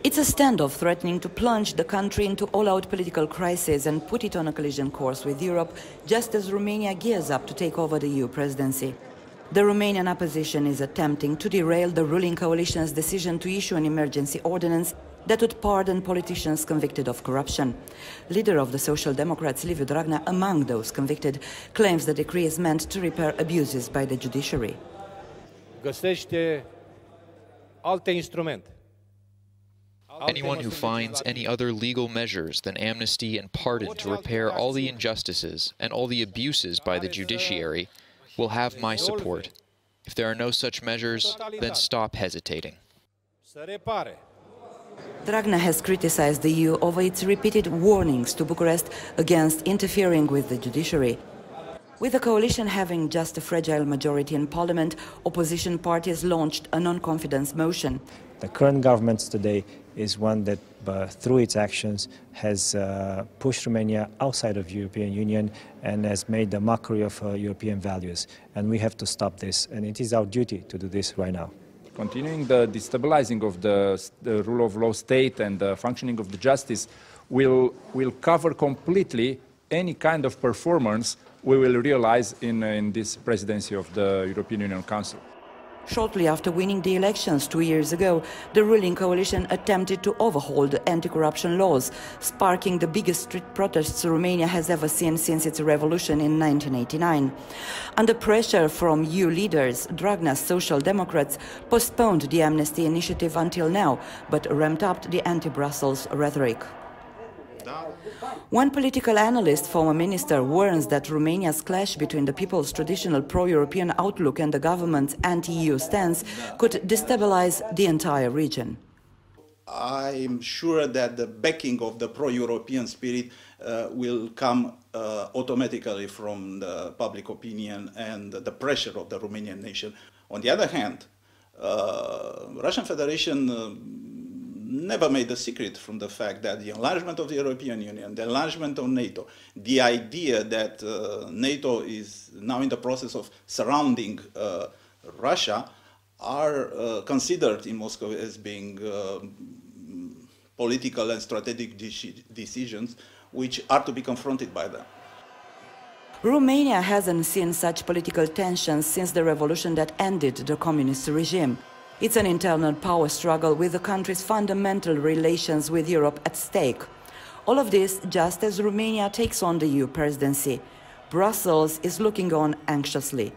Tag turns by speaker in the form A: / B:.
A: It's a standoff threatening to plunge the country into all-out political crisis and put it on a collision course with Europe, just as Romania gears up to take over the EU presidency. The Romanian opposition is attempting to derail the ruling coalition's decision to issue an emergency ordinance that would pardon politicians convicted of corruption. Leader of the Social Democrats, Liviu Dragnea, among those convicted, claims the decree is meant to repair abuses by the judiciary.
B: Găsește alte instrumente.
C: Anyone who finds any other legal measures than amnesty and pardon to repair all the injustices and all the abuses by the judiciary will have my support. If there are no such measures, then stop hesitating.
A: Dragnea has criticized the EU over its repeated warnings to Bucharest against interfering with the judiciary. With the coalition having just a fragile majority in parliament, opposition parties launched a non-confidence motion.
D: The current government today is one that, through its actions, has pushed Romania outside of the European Union and has made a mockery of European values. And we have to stop this, and it is our duty to do this right now.
E: Continuing the destabilizing of the rule of law state and the functioning of the justice will cover completely any kind of performance we will realize in this presidency of the European Union Council.
A: Shortly after winning the elections 2 years ago, the ruling coalition attempted to overhaul the anti-corruption laws, sparking the biggest street protests Romania has ever seen since its revolution in 1989. Under pressure from EU leaders, Dragnea's Social Democrats postponed the amnesty initiative until now, but ramped up the anti-Brussels rhetoric. One political analyst, former minister, warns that Romania's clash between the people's traditional pro-European outlook and the government's anti-EU stance could destabilize the entire region.
F: I'm sure that the backing of the pro-European spirit will come automatically from the public opinion and the pressure of the Romanian nation. On the other hand, Russian Federation never made a secret from the fact that the enlargement of the European Union, the enlargement of NATO, the idea that NATO is now in the process of surrounding Russia are considered in Moscow as being political and strategic decisions which are to be confronted by them.
A: Romania hasn't seen such political tensions since the revolution that ended the communist regime. It's an internal power struggle with the country's fundamental relations with Europe at stake. All of this just as Romania takes on the EU presidency. Brussels is looking on anxiously.